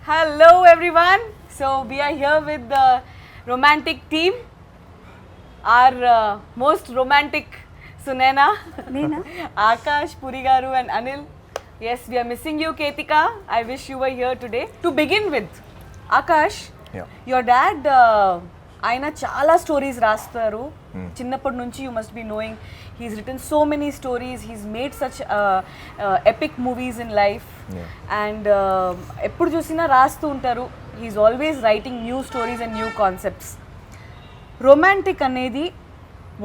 Hello everyone. So we are here with the romantic team. Our most romantic Sunena, Neena? Akash, Purigaru and Anil. Yes, we are missing you, Ketika. I wish you were here today. To begin with, Akash, your dad, ఆయన చాలా stories రాస్తారు చిన్నప్పటి నుంచి you must be knowing he's written so many stories he's made such epic movies in life and ఎప్పుడు చూసినా రాస్తూ ఉంటారు he's always writing new stories and new concepts Romantic అనేది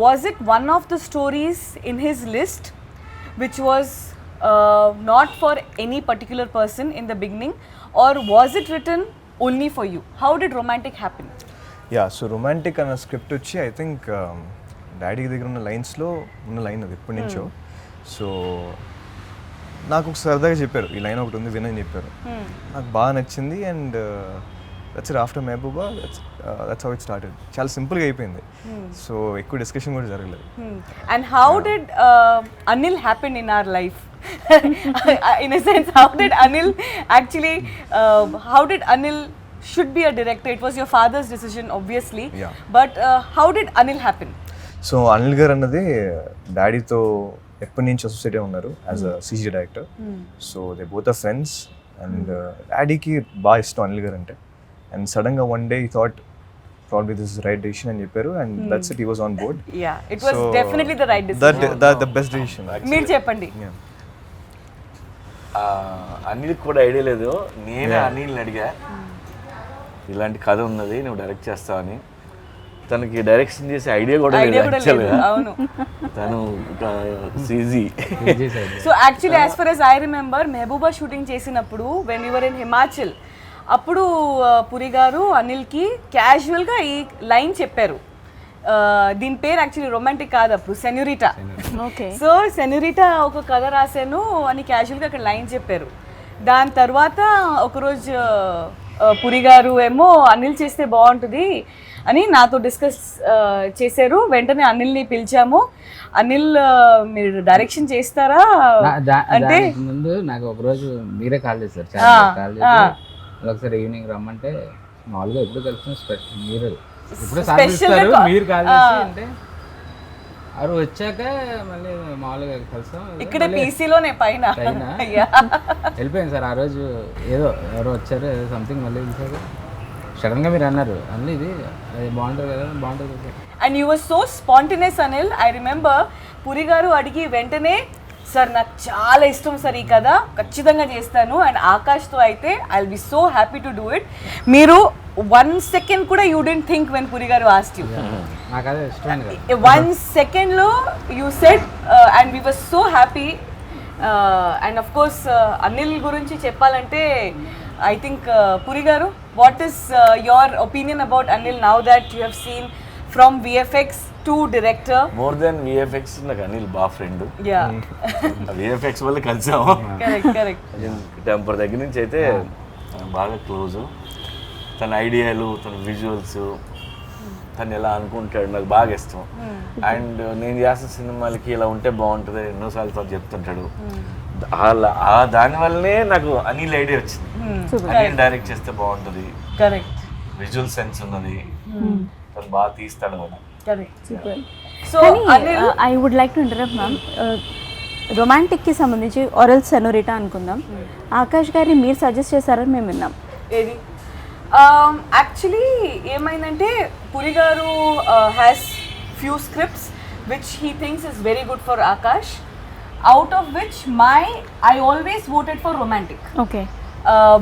was it one of the stories in his list which was not for any particular person in the beginning or was it written only for you how did Romantic happen so Romantic అన్న script వచ్చి I think daddy దగ్గర ఉన్న లైన్స్లో ఉన్న line అది ఎప్పటి నుంచో so నాకు ఒక సరదాగా చెప్పారు ఈ లైన్ ఒకటి ఉంది వినని చెప్పారు నాకు బాగా నచ్చింది and that's after Mehbooba that's how it started చాలా సింపుల్గా అయిపోయింది సో ఎక్కువ డిస్కషన్ కూడా జరగలేదు and how did Anil happen in our life in a sense how did Anil actually how did Anil should be a director? It was your father's decision obviously, but how did Anil happen? So Anil garu అన్నది డాడీతో ఎప్పటి నుంచి associate ఉన్నారు as a CG director so they both are friends and డాడీకి బాగా ఇష్టం అనిల్ గారు అంటే and సడన్గా వన్ డే ఈ thought probably this is the right decision అని చెప్పారు and that's it, he was on board. Yeah, it was definitely the right decision. The best decision. మీరు చెప్పండి. అనిల్ కూడా ఐడియా లేదు, నేనే అనిల్ని అడిగా ఇలాంటి కథ ఉన్నది నువ్వు డైరెక్ట్ చేస్తావని. తనకి డైరెక్షన్ చేసే ఐడియా కూడా లేదు యాక్చువల్గా, తను CG. So actually as for as I remember Mehbooba shooting చేసినప్పుడు when we were in Himachal అప్పుడు పురి గారు అనిల్కి క్యాజువల్గా ఈ లైన్ చెప్పారు. దీని పేరు యాక్చువల్లీ రొమాంటిక్ కాదు అప్పుడు, సెన్యూరిటా. సో సెన్యూరిటా ఒక కథ రాశాను అని క్యాజువల్గా అక్కడ లైన్ చెప్పారు. దాని తర్వాత ఒకరోజు పురి గారు ఏమో అనిల్ చేస్తే బాగుంటుంది అని నాతో డిస్కస్ చేశారు. వెంటనే అనిల్ని పిలిచాము. అనిల్ మీరు డైరెక్షన్ చేస్తారా అంటే ముందు నాకు ఒకరోజు మీరే కాల్ చేశారు, చాలా కాల్ చేసి ఒకసారి ఈవినింగ్ రమ్మంటే మామూలుగా ఎప్పుడు కలుస్తాం మీరు ఇప్పుడు సాధిస్తారు మీరు కాల్ చేసి అంటే అవి వచ్చాక మళ్ళీ మామూలుగా కలుస్తాం ఇక్కడ పీసీలోనే పైన వెళ్ళిపోయింది సార్. ఆ రోజు ఏదో ఎవరో వచ్చారు ఏదో సంథింగ్ మళ్ళీ పిలిచారు, సడన్గా మీరు అన్నారు అనిల్ ఇది అది బాగుంటుంది కదా, బాగుంటుంది. And you were so spontaneous Anil. I remember Puri garu అడిగి వెంటనే సార్ నాకు చాలా ఇష్టం సార్ ఈ కథ, ఖచ్చితంగా చేస్తాను. అండ్ ఆకాష్తో అయితే I will be so happy to do it. మీరు 1 second కూడా యూ డెంట్ థింక్ వెన్ పురి గారు ఆస్క్డ్ యూ. 1 second లో you said and we were so happy. And of course Anil గురించి చెప్పాలంటే ఐ థింక్ పురి గారు, what is your opinion about Anil now that you have seen from VFX to director? More than VFX, నాకు అనిల్ బా friend. VFX వల్ల కలిసాము. Correct. Temper దగ్గర నుంచి అయితే బాగా క్లోజ్. తన ఐడియాలు, తన విజువల్స్, తను ఎలా అనుకుంటాడు నాకు బాగా ఇష్టం. అండ్ నేను చేసిన సినిమాలకి ఇలా ఉంటే బాగుంటుంది ఎన్నోసార్లు తను చెప్తుంటాడు. దానివల్లనే నాకు అనిల్ ఐడియా వచ్చింది, అనిల్ డైరెక్ట్ చేస్తే బాగుంటుంది, విజువల్ సెన్స్ ఉన్నది, తను బాగా తీస్తాడు కూడా. So I would like to interrupt ma'am. రొమాంటిక్కి సంబంధించి ఆరల్ సెనోరిటా అనుకుందాం, ఆకాష్ గారిని మీరు సజెస్ట్ చేశారని మేము విన్నాం. ఏది యాక్చువల్లీ ఏమైందంటే Puri garu has few scripts which he thinks is very good for Akash, out of which I always voted for Romantic. Okay.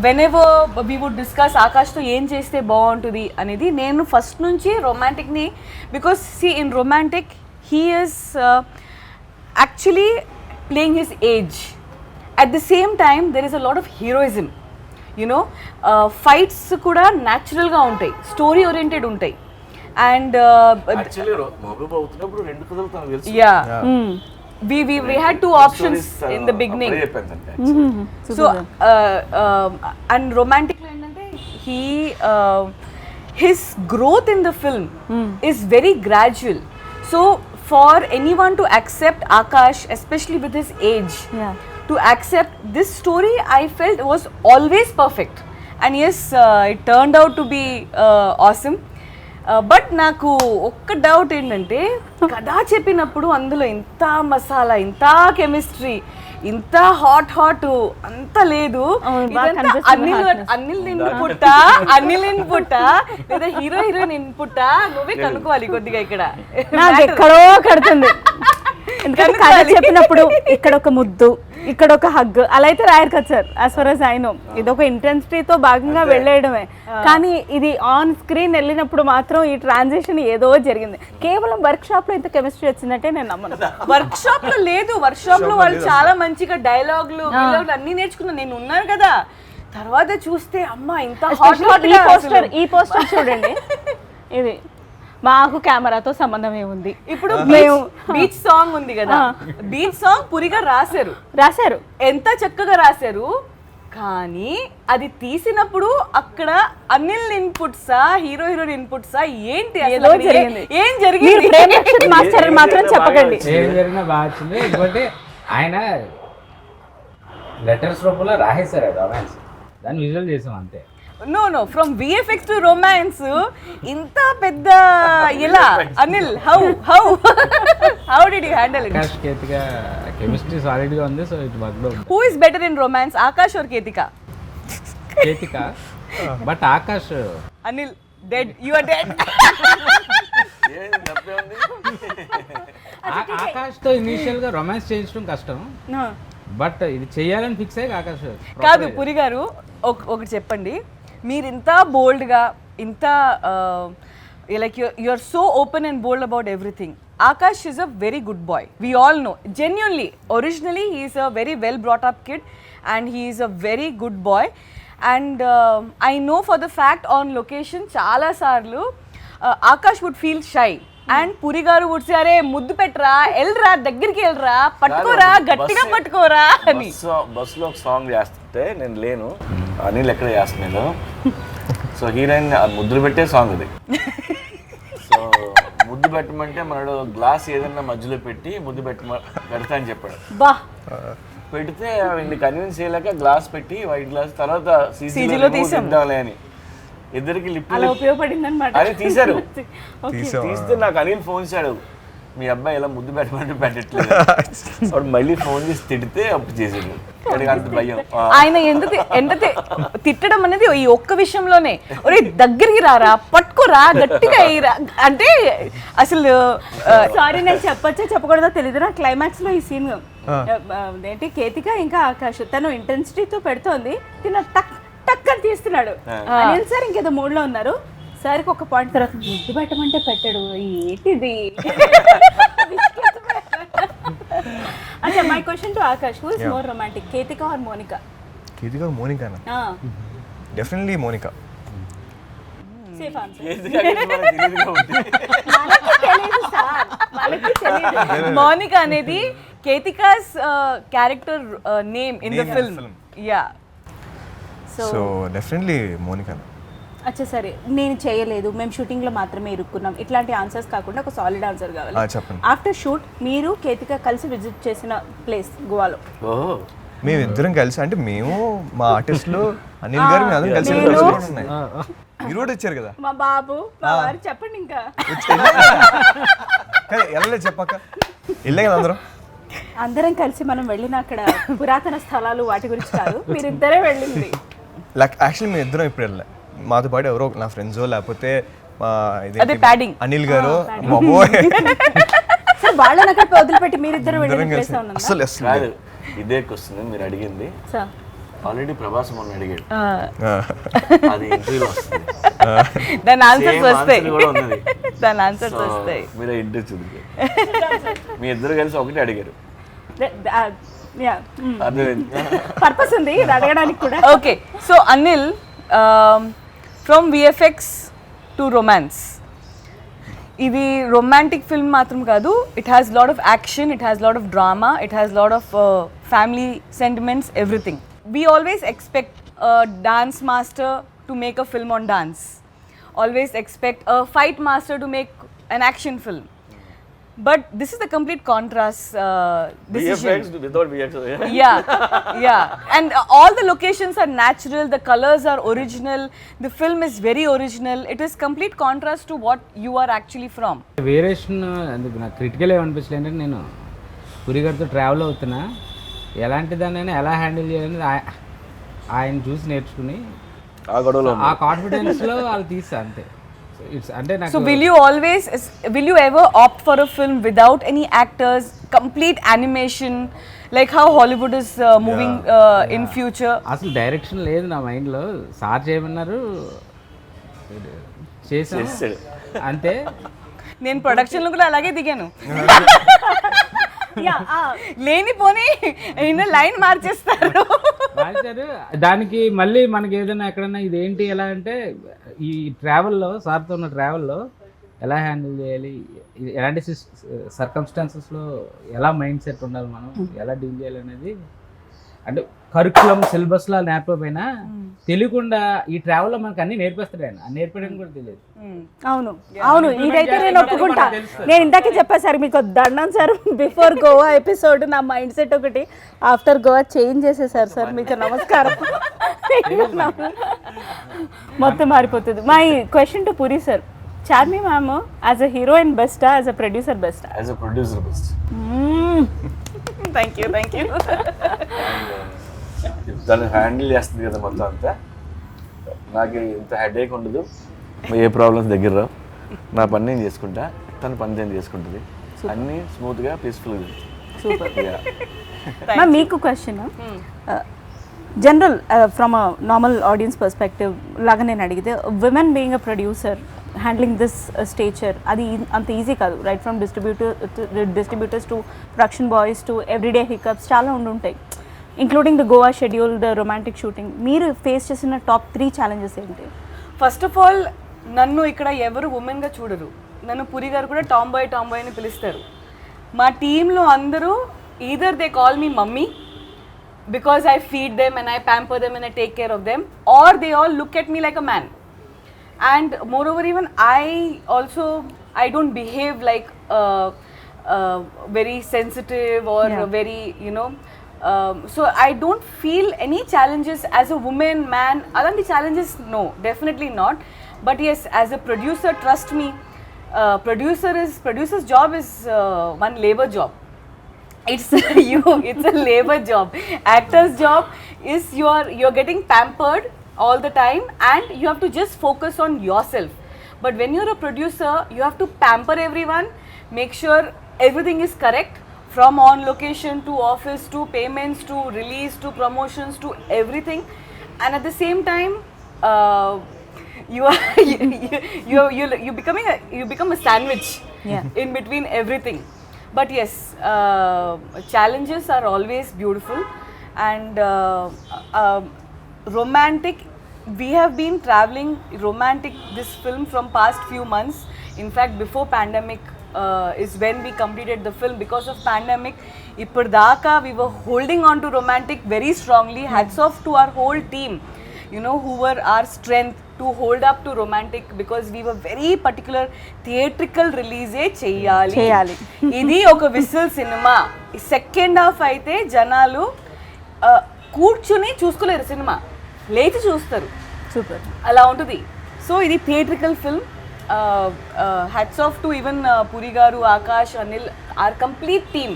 Whenever we would discuss ఆకాష్తో ఏం చేస్తే బాగుంటుంది అనేది, నేను ఫస్ట్ నుంచి రొమాంటిక్ని, because see in Romantic he is actually playing his age. At the same time there is a lot of heroism, you know fights కూడా న్యాచురల్గా ఉంటాయి, స్టోరీ ఓరియంటెడ్ ఉంటాయి. And ya we had two options in the beginning. So and romantic lo endante his growth in the film is very gradual. So for anyone to accept Akash, especially with his age, to accept this story, I felt was always perfect. And as it turned out to be awesome. But నాకు ఒక్క doubt ఏంటంటే కథ చెప్పినప్పుడు అందులో ఇంత మసాలా, ఇంత chemistry, ఇంత hot అంత లేదు. అనిల్ ఇన్పుట్ లేదా హీరోయిన్ ఇన్పుట్ నువ్వే కనుక్కోవాలి కొద్దిగా ఇక్కడ. నాకు ఎక్కడో కడుతుంది. ఎందుకంటే కథ చెప్పినప్పుడు ఇక్కడ ఒక ముద్దు, ఇక్కడ ఒక హగ్ అలా అయితే రాయరు కదా sir. As for as I know ఇది ఒక ఇంటెన్సిటీతో భాగంగా వెళ్ళేయడమే. కానీ ఇది ఆన్ స్క్రీన్ వెళ్ళినప్పుడు మాత్రం ఈ ట్రాన్సిషన్ ఏదో జరిగింది. కేవలం వర్క్ షాప్ లో ఇంత కెమిస్ట్రీ వచ్చిందంటే నేను నమ్మను. వర్క్ షాప్ లో లేదు, వర్క్ షాప్ లో వాళ్ళు చాలా మంచిగా డైలాగులు అన్ని నేర్చుకున్నాను, నేను ఉన్నాను కదా. తర్వాత చూస్తే అమ్మా ఇంత ఈ పోస్టర్ చూడండి. ఇది మాకు కెమెరాతో సంబంధం ఏముంది? ఇప్పుడు బీచ్ సాంగ్ ఉంది కదా, బీచ్ సాంగ్ పురిగా రాశారు, ఎంత చక్కగా రాశారు. కానీ అది తీసినప్పుడు అక్కడ అనిల్ ఇన్పుట్సా, హీరోయిన్ ఇన్పుట్సా, ఏంటి ఏం జరిగింది? మాస్టర్ మాత్రం చెప్పకండి. ఏం జరిగినా బాగా వచ్చింది. ఇంకోటి ఆయన లెటర్స్ రూపంలో రాసేసారు అది రొమాన్స్, దాన్ని విజువల్ చేసాం అంతే. No, from VFX to romance, ఇంత పెద్ద ఎలా Anil, how did you handle it? Akash Ketika chemistry solid గా ఉంది. సో ఇట్ వర్క్ లో Who is better in romance, Akash or Ketika? Ketika, but Akash Anil dead, you are dead. Akash తో ఇనిషియల్ గా రొమాన్స్ చేయించడం కష్టం, బట్ ఇది చెయ్యాలని ఫిక్స్ అయ్యి ఆకాష్ కాదు. పురి గారు ఒకటి చెప్పండి, మీరు ఇంత బోల్డ్గా, ఇంత like you are so open and bold about everything. Akash is a very good boy. We all know. Genuinely, originally he is a very well brought up kid and he is a very good boy. And I know for the fact on location chala sarlu Akash would feel shy. And Puri garu would say అరే ముద్దు పెట్టరా, వెళ్ళరా, దగ్గరికి వెళ్ళరా, పట్టుకోరా, గట్టిగా పట్టుకోరా అని. బస్సులో ఒక సాంగ్ చేస్తుంటే నేను లేను, అనిల్ ఎక్కడ చేస్తున్నాడు. సో హీరోయిన్ ముద్దులు పెట్టే సాంగ్ ఇది. సో ముద్దు పెట్టమంటే మనడు గ్లాస్ ఏదన్నా మధ్యలో పెట్టి ముద్దు పెడతా అని చెప్పాడు. బా పెడితే కన్విన్స్ చేయలేక గ్లాస్ పెట్టి వైట్ గ్లాస్ తర్వాత సీజీలో తీద్దాంలే అని ఇద్దరికి లిప్ అని తీశారు. తీస్తే నాకు అనిల్ ఫోన్ చేశాడు, మీ అబ్బాయి ఇలా ముద్దు పెట్టమంటే పెట్టట్లేదు. అప్పుడు మళ్ళీ ఫోన్ చేసి తిడితే అప్పుడు చేసాడు. అంత భయం. ఆయన ఎంత తిట్టడం అనేది ఈ ఒక్క విషయంలోనే, ఒరే దగ్గరికి రారా, పట్టుకోరా, గట్టిగా అయ్యిరా అంటే అసలు సారీ నేను చెప్పొచ్చో చెప్పకూడదో తెలియదు. నా క్లైమాక్స్ లో ఈ సీన్ ఏంటి, కేతిక ఇంకా ఆకాష్ తను ఇంటెన్సిటీతో పెడుతోంది, తిన టక్ టక్ అని తీస్తున్నాడు. అనిల్ సార్ ఇంకేదో మూడ్ లో ఉన్నారు. సార్కి ఒక పాయింట్ తర్వాత ముద్దు పెట్టమంటే పెట్టాడు, ఏంటిది? అచ్చా, my question to Akash, who is more romantic, Ketika or Monika? Ketika or మోనికానా? Definitely Monika. Safe answer. Monika అనేది Ketika's character name in the film. Ya, so definitely Monika. అచ్చా సరే, నేను చేయలేదు, మేము షూటింగ్ లో మాత్రమే ఇరుక్కున్నాం, ఇట్లాంటి ఆన్సర్స్ కాకుండా ఒక సాలిడ్ ఆన్సర్ కావాలి. చెప్పండి. ఆఫ్టర్ షూట్ మీరు కేతిక కలిసి విజిట్ చేసిన ప్లేస్ గోవాలో? మేము ఇద్దరం కలిసి, అంటే మేము మా ఆర్టిస్టులు అనిల్ గారు మేము అందరం కలిసి ఉన్నాయి. మీరు కూడా వచ్చారు కదా? మా బాబు, మా వారు, చెప్పండి ఇంకా. వెళ్ళలేదు చెప్పాక వెళ్ళే కదా అందరం కలిసి మనం వెళ్ళిన అక్కడ పురాతన స్థలాలు వాటి గురించి కాదు, మీరిద్దరే వెళ్ళింది. యాక్చువల్లీ మేము ఇద్దరం ఇప్పుడు వెళ్ళలే, మాతో పాటు ఎవరో నా ఫ్రెండ్స్ లేకపోతే అనిల్ గారు, వాళ్ళని అక్కడ వదిలిపెట్టి మీరిద్దరు వెళ్ళిన అసలు కాదు. ఇదే క్వశ్చన్ మీరు అడిగింది ఆల్రెడీ ప్రభాస్ మొన్న అడిగాడు, అది ఇంటర్వ్యూలో వస్తుంది, దాని ఆన్సర్స్ వస్తాయి, దాని ఆన్సర్స్ వస్తాయి. మీరు ఇంటర్వ్యూ చూడండి, మీ ఇద్దరు కలిసి ఒకటి అడిగారు, పర్పస్ ఉంది అడగడానికి కూడా. Okay, so Anil, from VFX to romance, ఇది రొమాంటిక్ ఫిల్మ్ మాత్రం కాదు, it has lot of action, it has lot of drama, it has lot of family sentiments, everything. We always expect a dance master to make a film on dance, always expect a fight master to make an action film. But this is the complete contrast decision. VFX without VFX. Yeah. And all the locations are natural, the colors are original, the film is very original. It is complete contrast to what you are actually from. Variation అందుకు నాకు critical ఏమనిపించలేదు అంటే నేను పురి గారితో travel అవుతున్నా ఎలాంటి దాన్ని ఎలా handle చేయాలని ఆయన చూసి నేర్చుకుని ఆ గొడవలో ఆ కాన్ఫిడెన్స్లో వాళ్ళు తీసా అంతే. ఇట్స్ అంటే నాకు So will you ever opt for a film without any actors, complete animation, like how Hollywood is moving in future? అసలు డైరెక్షన్ లేదు నా మైండ్లో. సార్ చేయమన్నారు చేసాను అంతే. నేను ప్రొడక్షన్ లో కూడా అలాగే దిగాను. లేనిపోని లైన్ మార్చేస్తారు. మార్చారు. దానికి మళ్ళీ మనకి ఏదైనా ఎక్కడన్నా ఇదేంటి ఎలా అంటే ఈ ట్రావెల్లో సార్తో ఉన్న ట్రావెల్లో ఎలా హ్యాండిల్ చేయాలి, ఎలాంటి సర్కమ్స్టాన్సెస్లో ఎలా మైండ్ సెట్ ఉండాలి, మనం ఎలా డీల్ చేయాలి అనేది అంటే కరికులం సిలబస్లో నేర్పకపోయినా తెలియకుండా ఈ ట్రావెల్లో మనకు అన్ని నేర్పిస్తాడు ఆయన. నేర్పడం కూడా తెలియదు. అవును ఇదైతే నేను ఒప్పుకుంటా. నేను ఇందాకే చెప్పాను సార్ మీకు దండం సార్, బిఫోర్ గోవా ఎపిసోడ్ నా మైండ్ సెట్ ఒకటి, ఆఫ్టర్ గోవా చేంజ్ చేసేసారు సార్. మీకు నమస్కారం. మొత్తం మారిపోతుంది. My question to Puri sir, Charmi ma'am as a heroine బెస్టా, యాజ్ అ ప్రొడ్యూసర్ బెస్టా? As a producer best. Thank you. దాన్ని హ్యాండిల్ చేస్తుంది కదా మొత్తం అంతా. నాకు ఇంత హెడేక్ ఉండదు, ఏ ప్రాబ్లమ్స్ దగ్గర రావు. నా పని నేను చేసుకుంటా, తన పని నేను చేసుకుంటుంది. అన్నీ స్మూత్గా పీస్ఫుల్గా. సూపర్. మ్యామ్ మీకు question, general from a normal audience perspective లాగా నేను అడిగితే, women being a producer handling this stature అది అంత ఈజీ కాదు. Right from distributors to production boys to everyday hiccups చాలా ఉండుంటాయి, including the Goa schedule, the Romantic shooting. మీరు ఫేస్ చేసిన టాప్ 3 ఛాలెంజెస్ ఏంటి? ఫస్ట్ ఆఫ్ ఆల్ నన్ను ఇక్కడ ఎవరు ఉమెన్గా చూడరు. నన్ను పురి గారు కూడా టామ్ బాయ్ అని పిలుస్తారు. మా టీంలో అందరూ either they call me mummy because I feed them and I pamper them and I take care of them, or they all look at me like a man. And moreover, even I don't behave like very sensitive or very, so I don't feel any challenges as a woman, man. Alanti challenges, no, definitely not. But yes, as a producer, trust me, producer's job is one labor job. It's it's a labor job. Actor's job is you're getting pampered all the time and you have to just focus on yourself. But when you're a producer, you have to pamper everyone, make sure everything is correct, from on location to office to payments to release to promotions to everything. And at the same time, you become a sandwich in between everything. But yes, challenges are always beautiful. And romantic, we have been traveling romantic this film from past few months. In fact, before pandemic is when we completed the film. Because of pandemic, ippurdaka we were holding on to romantic very strongly. Hats off to our whole team, who were our strength to hold up to romantic, because we were very particular. Theatrical release cheyali idi oka whistle cinema. Second half aithe janalu కూర్చుని చూసుకోలేరు, cinema లేచి చూస్తారు. Super, అలా ఉంటుంది. So ఇది theatrical film. Hats off to even Puri garu, Akash, Anil, or complete team.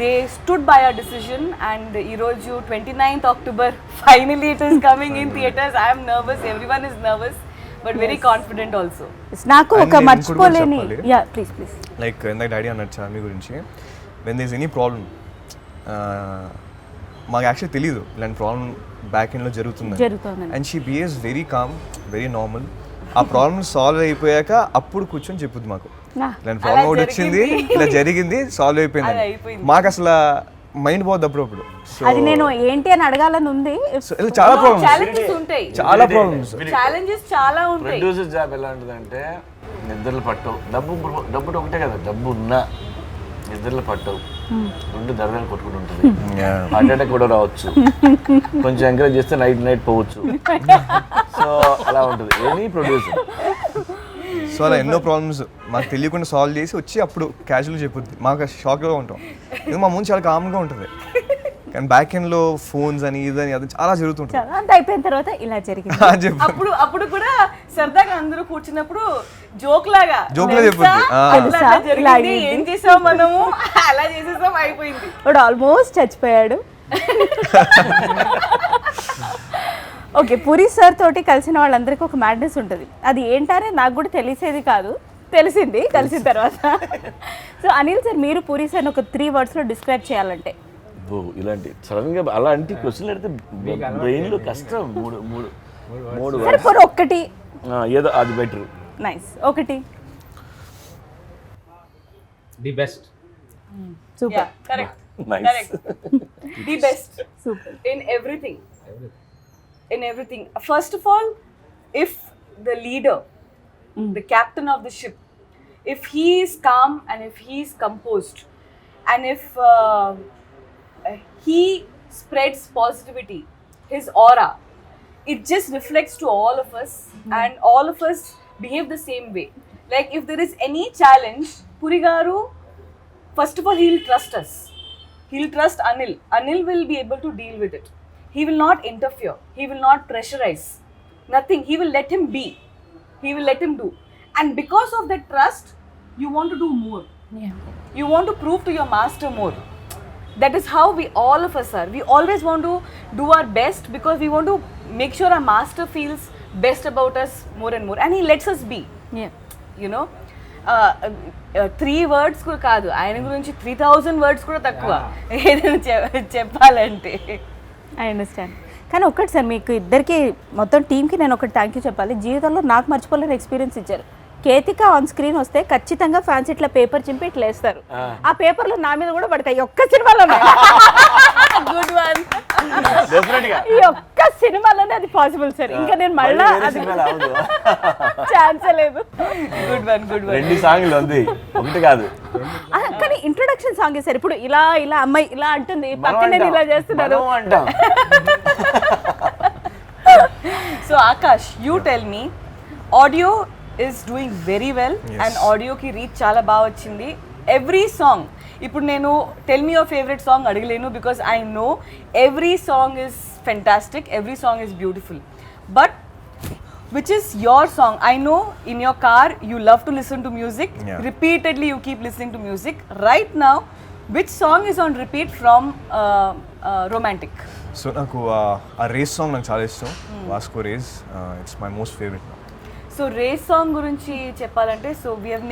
They stood by our decision. And ఈరోజు 29th October finally it is coming in theatres. I'm nervous, everyone is nervous, but very confident also. నాకు ఒక మర్చిపోలేని, please like ఇందాక daddy అన్నట్టు చార్మి గురించి, when there is any problem, మాకు actually తెలియదు ఇలాంటి ప్రాబ్లం బ్యాక్ ఎండ్లో జరుగుతుంది. And she behaves very calm, very normal. ఆ ప్రాబ్లమ్ సాల్వ్ అయిపోయాక అప్పుడు కూర్చొని చెప్పుద్ది మాకు, ఇలాంటి ప్రాబ్లం ఒకటి వచ్చింది, ఇలా జరిగింది, సాల్వ్ అయిపోయింది. మాకు అసలు మైండ్ పోద్ది అప్పుడప్పుడు. అది నేను ఏంటి అని అడగాలని ఉంది. చాలా ప్రాబ్లమ్స్, ఛాలెంజెస్ ఉంటాయి, చాలా ప్రాబ్లమ్స్, ఛాలెంజెస్ చాలా ఉంటాయి. ప్రొడ్యూసర్ జాబ్ ఎలా ఉంటుందంటే నిద్రలు పట్టవు. డబ్బు ఒకటే కదా, డబ్బు ఉన్నా నిద్రలు పట్టవు, రెండు దరదలు కొట్టుకుంటూ ఉంటుంది. హార్ట్ అటాక్ కూడా రావచ్చు, కొంచెం ఎంకరేజ్ చేస్తే నైట్ పోవచ్చు. సో అలా ఉంటుంది ఎనీ ప్రొడ్యూసర్. సో అలా ఎన్నో ప్రాబ్లమ్స్ మాకు తెలియకుండా సాల్వ్ చేసి వచ్చి అప్పుడు క్యాజువల్గా చెప్పుద్ది. మాకు షాక్గా ఉంటాం, ఇది మా ముందు చాలా కామ్గా ఉంటుంది. కానీ బ్యాక్ ఎండ్లో ఫోన్స్ అని ఇదని అది చాలా జరుగుతుంటుంది. చాలా అంత అయిపోయిన తర్వాత ఇలా జరిగింది. అప్పుడు కూడా సరదాగా అందరూ కూర్చున్నప్పుడు జోక్ లాగా చెప్పుద్ది. అట్లా జరిగింది, ఏం చేసాం మనము, అలా చేసేసాం, అయిపోయింది. వాడు ఆల్మోస్ట్ చచ్చిపోయాడు. ఓకే, పూరి సార్ తోటి కలిసిన వాళ్ళందరికీ ఒక మ్యాడ్నెస్ ఉంటుంది. అది ఏంటనే నాకు కూడా తెలిసేది కాదు, తెలిసింది కలిసిన తర్వాత. సో అనిల్ సార్, మీరు పూరి సార్ని ఒక 3 wordsలో డిస్క్రైబ్ చేయాలంటే? ఇలాంటి సడన్ గా అలాంటి క్వశ్చన్ అడిగితే బ్రెయిన్ లో కష్టం. మూడు సరే పోనీ ఒక్కటి ఏదో అది బెటర్. నైస్, ఒకటి. The best. Super. Correct. Nice. The best super in everything. First of all, if the leader, the captain of the ship, if he is calm and if he is composed, and if he spreads positivity, his aura, it just reflects to all of us, and all of us behave the same way. Like if there is any challenge, Puri garu, first of all, he will trust us. He'll trust Anil. Anil will be able to deal with it. He will not interfere. He will not pressurize. Nothing. He will let him be. He will let him do. And because of that trust, you want to do more. You want to prove to your master more. That is how we all of us are. We always want to do our best because we want to make sure our master feels best about us more and more. And he lets us be. You know. 3 words కూడా కాదు, ఆయన గురించి 3000 words కూడా తక్కువ ఏదైనా చెప్పాలంటే. I understand. కానీ ఒక్కటి సార్, మీకు ఇద్దరికి మొత్తం టీంకి నేను ఒకటి థ్యాంక్ యూ చెప్పాలి. జీవితంలో నాకు మర్చిపోలేని ఎక్స్పీరియన్స్ ఇచ్చారు. కేతిక ఆన్ స్క్రీన్ వస్తే ఖచ్చితంగా ఫ్యాన్స్ ఇట్లా పేపర్ చింపి ఇట్లా వేస్తారు. ఆ పేపర్లో నా మీద కూడా పడతాయి. ఒక్క సినిమాలోనే గుడ్ వన్. ఈ ఒక్క సినిమాలోనే అది పాసిబుల్ సార్. ఇంకా నేను మళ్ళా ఛాన్స్ లేదు. Good one. 2 సాంగ్లు ఉంది, ఒకటి కాదు. కానీ ఇంట్రొడక్షన్ సాంగ్ సార్. ఇప్పుడు ఇలా ఇలా అమ్మాయి ఇలా అంటుంది, పక్కనే ఇలా చేస్తున్నారు. So Akash, you tell me, audio is doing very well. And audio ki reach చాలా బాగా వచ్చింది. Every song, ఇప్పుడు నేను tell me your favorite song అడగలేను because I know every song is fantastic, every song is beautiful. But which is your song? I know in your car you love to listen to music. Repeatedly you keep listening to music. Right now, which song is on repeat from Romantic? So నాకు ఆ race song నాకు చాలా ఇష్టం. Vasco race, it's my most favourite. So race song గురించి చెప్పాలంటే, so we have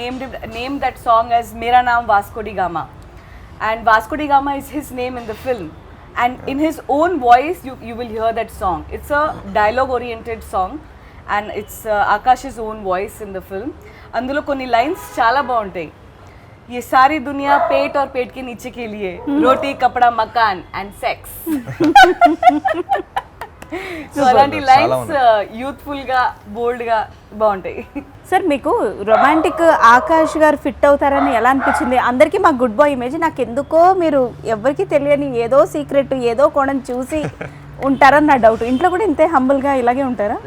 name that song as మేరా నామ్ Vasco da Gama, and Vasco da Gama is his name in the film, and in his own voice you will hear that song. It's a dialogue oriented song and it's Akash own voice in the film. అందులో కొన్ని lines చాలా బాగుంటాయి. ये सारी दुनिया पेट और पेट के नीचे के लिए, रोटी कपड़ा मकान एंड सेक्स. సో అలాంటి లైన్స్ యూత్ఫుల్ గా బోల్డ్ గా బాగుంటాయి. సార్, మీకు రొమాంటిక్ ఆకాష్ గారు ఫిట్ అవుతారని ఎలా అనిపించింది? అందరికీ మా గుడ్ బాయ్ ఇమేజ్, నాకు ఎందుకో మీరు ఎవరికి తెలియని ఏదో సీక్రెట్ ఏదో కోణం చూసి ఉంటారని నా డౌట్. ఇంట్లో కూడా ఇంతే హంబుల్ గా ఇలాగే ఉంటారా?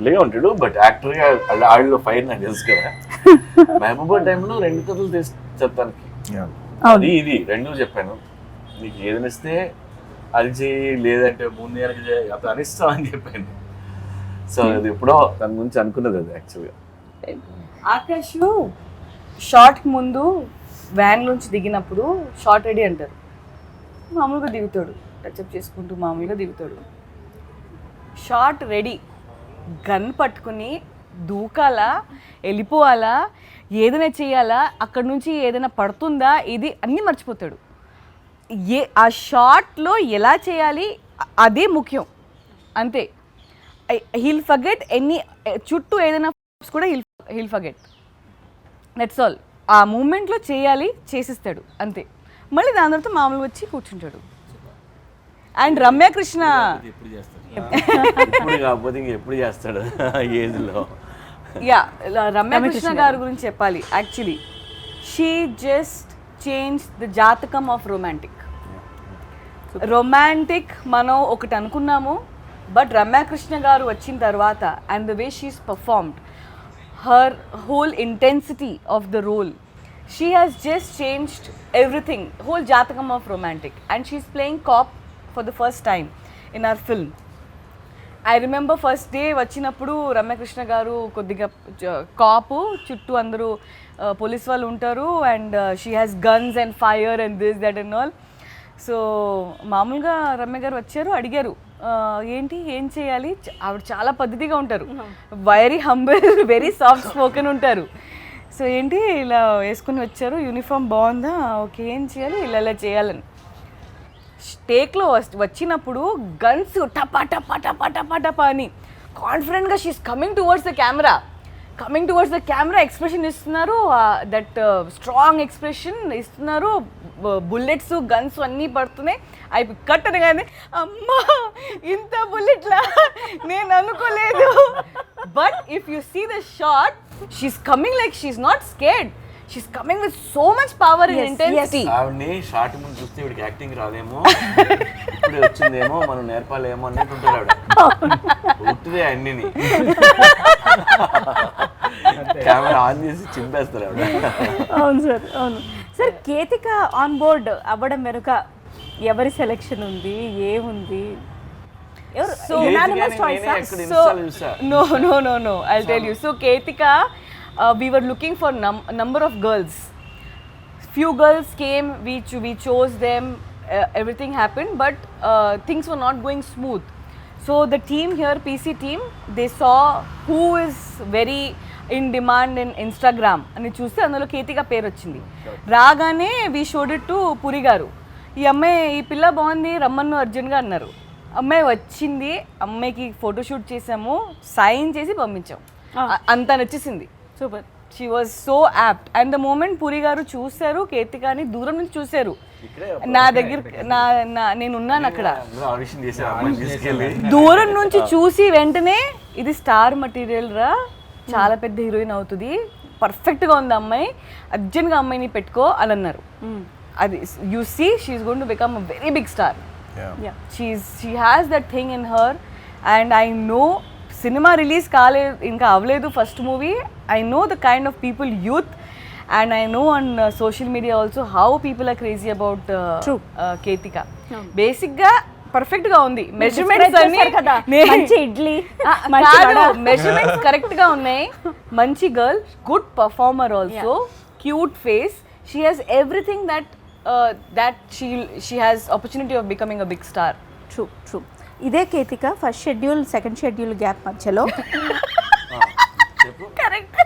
లే ఉంటాడు, బట్ యాక్టర్ గా ఆడిలో ఫైర్ నాకు తెలుసు కదా. మహబూబా టైంలో 2 కథలు చెప్తానికి, అది ఇది 2 చెప్పాను. నీకు ఏదైనా ఇస్తే అది చేయి, లేదంటే 3 నెలలకి చేయి, అప్పుడు అనిస్తాం అని చెప్పాను. సో అది ఎప్పుడో దాని గురించి అనుకున్నది అది యాక్చువల్గా. ఆకాష్ షార్ట్ ముందు వ్యాన్ నుంచి దిగినప్పుడు షార్ట్ రెడీ అంటారు. మామూలుగా దిగుతాడు, టచ్అప్ చేసుకుంటూ మామూలుగా దిగుతాడు. షార్ట్ రెడీ, గన్ పట్టుకుని దూకాలా, వెళ్ళిపోవాలా, ఏదైనా చేయాలా, అక్కడ నుంచి ఏదైనా పడుతుందా, ఇది అన్నీ మర్చిపోతాడు. ఆ షార్ట్లో ఎలా చేయాలి అదే ముఖ్యం, అంతే. హీల్ ఫర్గెట్ ఎనీ, చుట్టూ ఏదైనా కూడా హీల్ ఫర్గెట్, దట్స్ ఆల్. ఆ మూమెంట్లో చేయాలి, చేసిస్తాడు అంతే. మళ్ళీ దాని తర్వాత మామూలుగా వచ్చి కూర్చుంటాడు. అండ్ రమ్యకృష్ణ ఇప్పుడు కాకపోతే ఇంక ఎప్పుడు చేస్తాడు ఏజ్లో. యా, రమ్యకృష్ణ గారి గురించి చెప్పాలి. Actually she just change the జాతకం ఆఫ్ రొమాంటిక్. మనం ఒకటి అనుకున్నాము, బట్ రమ్యకృష్ణ గారు వచ్చిన తర్వాత and the way she's performed, her whole intensity of the role. She has just changed everything, whole jatakam of romantic, and she's playing cop for the first time in our film. I remember first day వచ్చినప్పుడు రమ్యకృష్ణ గారు కొద్దిగా కాపు చుట్టూ అందరూ police వాళ్ళు ఉంటారు and she has guns and fire and this that and all. So మామూలుగా రమ్య గారు వచ్చారు, అడిగారు ఏంటి ఏం చేయాలి. ఆవిడ చాలా పద్ధతిగా ఉంటారు, very humble, very soft spoken ఉంటారు. సో ఏంటి ఇలా వేసుకుని వచ్చారు, యూనిఫామ్ బాగుందా, ఓకే ఏం చేయాలి, ఇలా ఇలా చేయాలని. టేక్లో వచ్చినప్పుడు గన్స్ టపా టపా టపా టపా టపా అని కాన్ఫిడెంట్గా she's coming towards the camera expression ఇస్తున్నారు, దట్ స్ట్రాంగ్ ఎక్స్ప్రెషన్ ఇస్తున్నారు, బుల్లెట్స్ గన్స్ అన్నీ పడుతున్నాయి. అవి కట్ అనగానే అమ్మా ఇంత బుల్లెట్లా నేను అనుకోలేదు. But if you see the shot, she's coming like she's not scared, she's coming with so much power and intensity. ఆవిడ్ని షార్ట్ ముందు చూస్తే వీడికి యాక్టింగ్ రాదేమో, ఇప్పుడే వచ్చిందేమో, మనం నేర్పాలేమో అన్నట్టు ఉంటాడు ఆవిడ. ఉట్టిదే అన్నిని కెమెరా ఆన్ చేసి చింపేస్తారు ఆవిడ. అవును సార్, అవును సార్. కేతిక ఆన్ బోర్డ్ అవ్వడం వెనుక ఎవరి సెలెక్షన్ ఉంది, ఏముంది? So unanimous choice. No, I'll tell you. So Ketika, we were looking for number of girls. Few girls came, we chose them, everything happened, but things were not going smooth. So the team here, PC team, they saw who is very in demand in Instagram అని చూస్తే అందులో కేతిక పేరు వచ్చింది. రాగానే we showed it to పురి గారు. ఈ అమ్మాయి, ఈ పిల్ల బాగుంది, రమ్మన్ను అర్జున్గా అన్నారు. అమ్మాయి వచ్చింది, అమ్మాయికి ఫోటోషూట్ చేసాము, సైన్ చేసి పంపించాం. అంత నచ్చేసింది. Super. She was so apt. And the moment Puri garu చూశారు కేతికాని, దూరం నుంచి చూశారు, నా దగ్గర నేనున్నాను అక్కడ, ఆడిషన్ చేసి అమ్మాయిని తీసుకెళ్ళి దూరం నుంచి చూసి వెంటనే ఇది స్టార్ మెటీరియల్ రా, చాలా పెద్ద హీరోయిన్ అవుతుంది, పర్ఫెక్ట్గా ఉంది అమ్మాయి, అర్జెంట్గా అమ్మాయిని పెట్టుకో అని అన్నారు. అది you see she's going to become a very big star. She has that thing in her, and I know cinema release కాలేదు, ఇంకా అవ్వలేదు first movie. I know the kind of people, youth, and I know on social media also how people are crazy about Ketika. Basic గా perfect గా ఉంది, measurements అన్ని మంచి idli, measurements correct గా ఉన్నాయి. మంచి girl, good performer also, cute face, she has everything that she has opportunity of becoming a big star. True. ఇదే Ketika first schedule second schedule gap మధ్యలో కరెక్ట్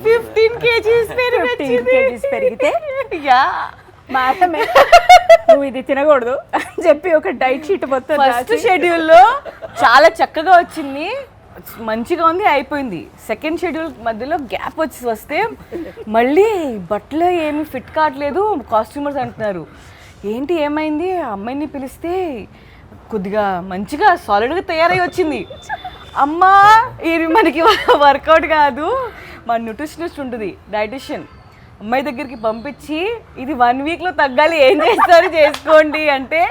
15 kgs పెరిగితే యా మాటమే నువ్వు ఇది తినకూడదు అని చెప్పి ఒక డైట్ షీట్ మొత్తం ఫస్ట్ షెడ్యూల్లో చాలా చక్కగా వచ్చింది, మంచిగా ఉంది, అయిపోయింది. సెకండ్ షెడ్యూల్ మధ్యలో గ్యాప్ వస్తే మళ్ళీ బట్టలు ఏమి ఫిట్ కావట్లేదు, కాస్ట్యూమర్స్ అంటున్నారు ఏంటి ఏమైంది, అమ్మాయిని పిలిస్తే కొద్దిగా మంచిగా సాలిడ్గా తయారై వచ్చింది. అమ్మా ఇది మనకి వర్కౌట్ కాదు, మా న్యూట్రిషనిస్ట్ ఉంటుంది, డైటిషియన్, అమ్మాయి దగ్గరికి పంపించి ఇది 1 వీక్లో తగ్గాలి, ఏం చేస్తారు చేసుకోండి అంటే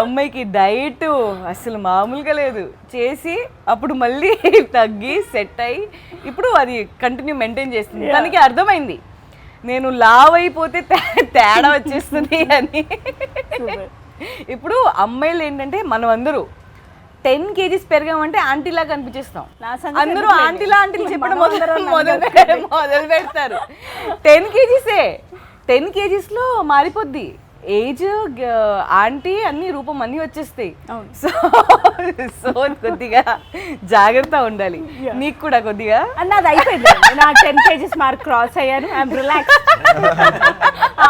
అమ్మాయికి డైట్ అసలు మామూలుగా లేదు చేసి అప్పుడు మళ్ళీ తగ్గి సెట్ అయ్యి ఇప్పుడు అది కంటిన్యూ మెయింటైన్ చేస్తుంది. తనకి అర్థమైంది నేను లావ్ అయిపోతే తేడా వచ్చేస్తుంది అని. ఇప్పుడు అమ్మాయిలు ఏంటంటే మనం అందరూ 10 kgs పెరిగామంటే ఆంటీలా కనిపించేస్తాం, అందరూ ఆంటీలా చెప్పడం మొదలు పెడతారు. 10 kgsలో మారిపోద్ది ఏజ్, ఆంటీ అన్ని రూపం అన్నీ వచ్చేస్తాయి. సో కొద్దిగా జాగ్రత్త ఉండాలి, నీకు కూడా కొద్దిగా. అన్నది అయిపోయింది, నా 10 kgs మార్క్ క్రాస్ అయ్యాను, ఐఎమ్ రిలాక్స్.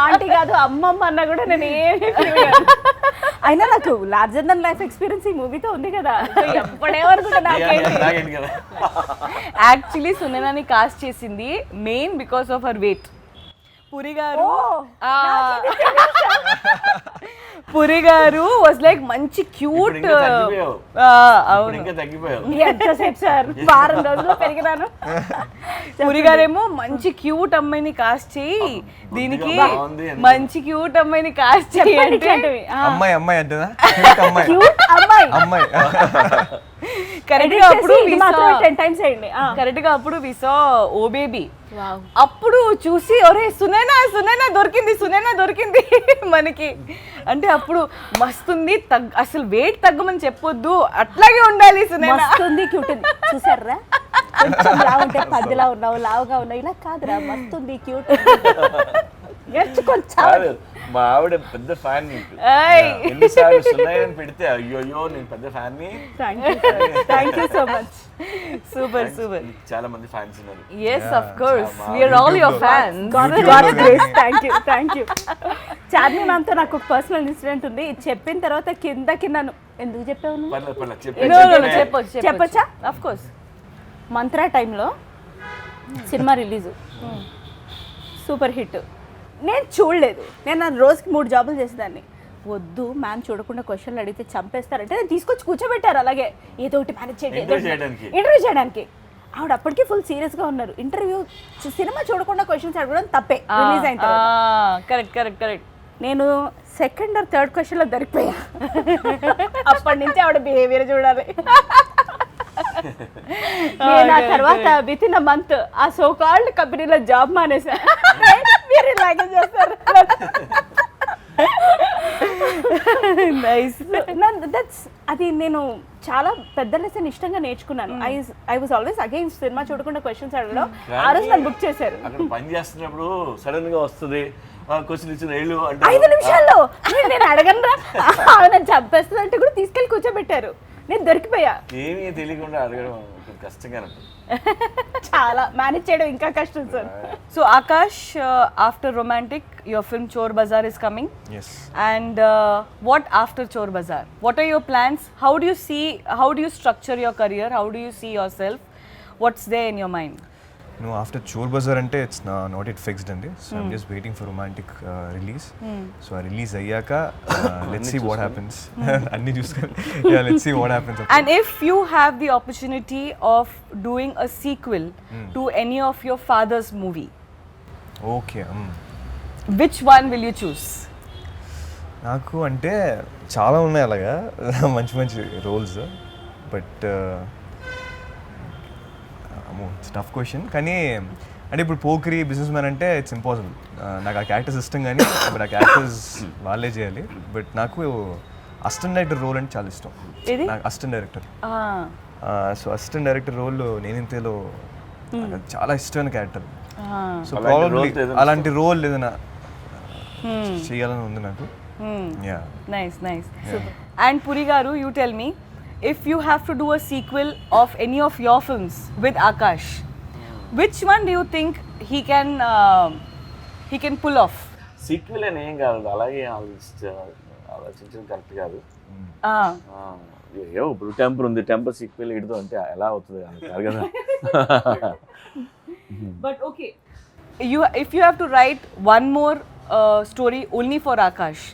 ఆంటీ కాదు అమ్మమ్మ అన్న కూడా నేను ఏమి అయినా నాకు లార్జర్ దెన్ లైఫ్ ఎక్స్పీరియన్స్ ఈ మూవీతో ఉంది కదా, ఎప్పుడేమనుకుంటా. యాక్చువల్లీ సునైనాని కాస్ట్ చేసింది main because of her weight. Puri garu Puri గారు వాజ్ లైక్ మంచి క్యూట్. ఇంకా తగ్గిపోయావు. అవును, ఇంకా తగ్గిపోయావు. ఎంతసేపు సార్, వారం రోజుల్లో పెరిగినాను. పురి గారేమో మంచి క్యూట్ అమ్మాయిని కాస్ట్ చేయి, దీనికి బాగుంది అని. మంచి క్యూట్ అమ్మాయిని కాస్ట్ చేయి అంటే ఇట్లాంటివి. అమ్మాయి అమ్మాయి అంటేనా Cute అమ్మాయి Cute అమ్మాయి అమ్మాయి కరెక్ట్ గా అప్పుడు ఇది మాత్రం 10 times వేయండి. కరెక్ట్ గా అప్పుడు వి సా ఓ బేబీ. అప్పుడు చూసి ఒరే సునైనా సునైనా దొరికింది, సునైనా దొరికింది మనకి అంటే అప్పుడు మస్తుంది. అసలు వెయిట్ తగ్గమని చెప్పొద్దు, అట్లాగే ఉండాలి సునైనా. మస్తుంది, క్యూట్ ఉంది. చూసారా, కొంచెం లావు ఉంటే 10లా ఉన్నావు, లావుగా ఉన్నావు, ఇలా కాదురా, మస్తుంది, క్యూట్. కాదు, మా ఆవిడ పెద్ద ఫ్యాన్ నీకు. ఏయ్. ఎన్నిసార్లు సున్నాయని పెడితే అయ్యో నేను పెద్ద ఫ్యాన్ ని. Thank you so much. Super super. చాలా మంది ఫ్యాన్స్ ఉన్నారు. Yes, of course. We are all your fans. Thank you. Charmi ma'am తో నాకు ఒక పర్సనల్ ఇన్సిడెంట్ ఉంది. ఇది చెప్పిన తర్వాత కిందకి నన్ను ఎందుకు చెప్పావు నువ్వు? పర్లేదు పర్లేదు No, no, no, చెప్పే. చెప్పొచ్చా? Of course. మంత్రా టైంలో సినిమా రిలీజ్, సూపర్ హిట్. నేను చూడలేదు. నేను నా రోజుకి 3 జాబులు చేసేదాన్ని. వద్దు మ్యామ్ చూడకుండా క్వశ్చన్లు అడిగితే చంపేస్తారంటే నేను తీసుకొచ్చి కూర్చోబెట్టారు అలాగే, ఏదో ఒకటి మేనేజ్ చేయండి, ఇంటర్వ్యూ చేయడానికి. ఆవిడ అప్పటికి ఫుల్ సీరియస్గా ఉన్నారు. ఇంటర్వ్యూ సినిమా చూడకుండా క్వశ్చన్స్ అడగడం తప్పే రిలీజ్ అయిన తర్వాత. కరెక్ట్. నేను సెకండ్ ఆర్ థర్డ్ క్వశ్చన్లో దొరికిపోయా. అప్పటి నుంచి ఆవిడ బిహేవియర్ చూడాలి. నేను ఆ తర్వాత విత్ ఇన్ అ మంత్ ఆ సో కాల్డ్ కంపెనీలో జాబ్ మానేసా. మీరు ఇలాగే చేస్తారు. నైస్. అది నేను చాలా పెద్ద లెసన్ ఇష్టంగా నేర్చుకున్నాను. I was always against cinema చూడకుండా క్వశ్చన్స్ అడగడం. ఆ రోజు నన్ను బుక్ చేశారు. అక్కడ పని చేస్తున్నప్పుడు సడన్ గా వస్తుంది క్వశ్చన్ ఇచ్చిన ఏళ్ళు 5 నిమిషాల్లో నేను అడగను రా, నన్ను చంపేస్తుంది అంటే కూడా తీసుకెళ్ళి కూర్చోబెట్టారు. నేను దొరికిపోయా. ఏమీ తెలియకుండా అడగడం కష్టంగా ఉంటుంది. చాలా మేనేజ్ చేయడం ఇంకా కష్టం sir. So Akash, after Romantic, your film Chor Bazaar is coming. Yes. And what after Chor Bazaar? What are your plans? How do you structure your career? How do you see yourself? What's there in your mind? No, after Chor Bazaar ante it's not yet fixed andi. So I'm just waiting for Romantic release. So a release ayyaka let's see what happens. Anni chuskoni. Yeah, let's see what happens. And if you have the opportunity of doing a sequel to any of your father's movie, Okay. which one will you choose? నాకు అంటే చాలా ఉన్నాయి అలాగా మంచి మంచి roles. But it's tough question. కానీ అంటే ఇప్పుడు పోక్రీ బిజినెస్ మ్యాన్ అంటే ఇట్స్ ఇంపాసిబుల్. నాకు ఆ క్యారెక్టర్స్ ఇష్టం కానీ బట్ ఆ క్యారెక్టర్స్ వాళ్ళే చేయాలి. బట్ నాకు అసిస్టెంట్ డైరెక్టర్ రోల్ అంటే చాలా ఇష్టం. ఏది? నాకు assistant director. Ah. So assistant director role నేనింతేలో చాలా ఇష్టమైన క్యారెక్టర్. సో అలాంటి ప్రాబబ్లీ role ఏదైనా అలాంటి రోల్ ఏదైనా చేయాలని ఉంది నాకు. Ya Nice. And Puri Garu, you tell me, if you have to do a sequel of any of your films with Akash, which one do you think he can pull off? Sequel అని ఏం కాదు, అలాగే ఆలోచించడం correct కాదు. Ah. ఏవో ఇప్పుడు temper ఉంది, temper sequel ఇడదు అంటే ఎలా అవుతుంది కాదు కదా. But okay, if you have to write one more story only for Akash,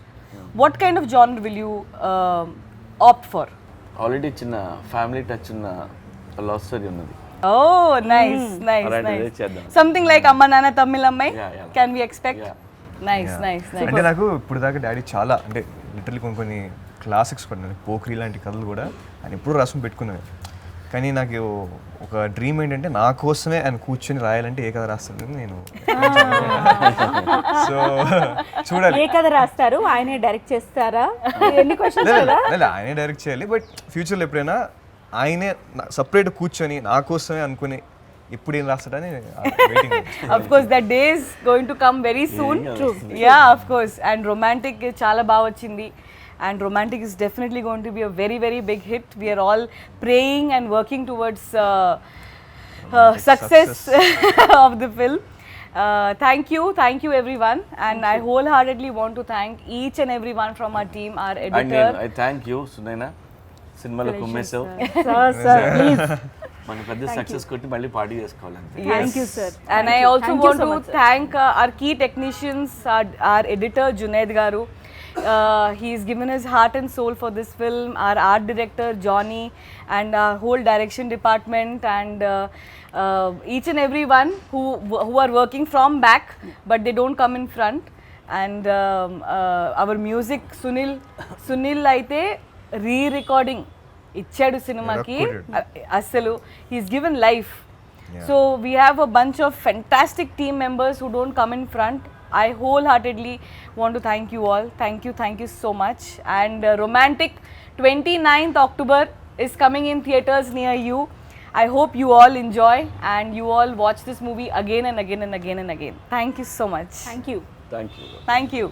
what kind of genre will you opt for? Already చిన్న ఫ్యామిలీ టచ్ ఉన్న లవ్ స్టోరీ ఉన్నది. Oh, nice. అలాంటిదే చేద్దాం. Something like Amma Nana Tamil Ammai, Yeah. can we expect? Yeah. Nice. అంటే నాకు ఇప్పుడు దాకా daddy చాలా అంటే లిటరలీ కొన్ని క్లాసిక్స్ పడినాయి. పోక్రీ లాంటి కథలు కూడా ఆయన ఎప్పుడు రాసుకుని పెట్టుకున్నాను. కానీ నాకు ఒక డ్రీమ్ ఏంటంటే నా కోసమే ఆయన కూర్చొని రాయాలంటే ఏ కథ రాస్తాను నేను. సో చూడాలి. ఏ కథ రాస్తారు? ఆయనే డైరెక్ట్ చేస్తారా? ఎన్ని క్వశ్చన్స్ కదా? లేదు ఆయనే డైరెక్ట్ చేయాలి. బట్ ఫ్యూచర్లో ఎప్పుడైనా ఆయనే సపరేట్ కూర్చొని నా కోసమే అనుకుని ఇప్పుడు ఏం రాస్తాడని waiting. Of course, that day is going to come very soon. True. Yeah, of course. And Romantic చాలా బాగా వచ్చింది. And Romantic is definitely going to be a very, very big hit. We are all praying and working towards success of the film. Thank you everyone. And I wholeheartedly want to thank each and everyone from our team, our editor. I thank you Sunaina, సినిమాలో కుమ్మేశావు. Sir please మనం పెద్ద success కొట్టి మళ్ళీ party చేసుకోవాలి అంతే. Thank you sir. And I also want to thank our key technicians, our editor Junaid Garu. He's given his heart and soul for this film. Our art director Johnny, and our whole direction department, and each and every one who are working from back, but they don't come in front. And our music Sunil అయితే re-recording ఇచ్చాడు సినిమాకి అసలు. he's given life. So we have a bunch of fantastic team members who don't come in front. I wholeheartedly want to thank you all. Thank you so much. And Romantic 29th October is coming in theaters near you. I hope you all enjoy and you all watch this movie again and again and again and again. Thank you so much. Thank you. Thank you. Thank you.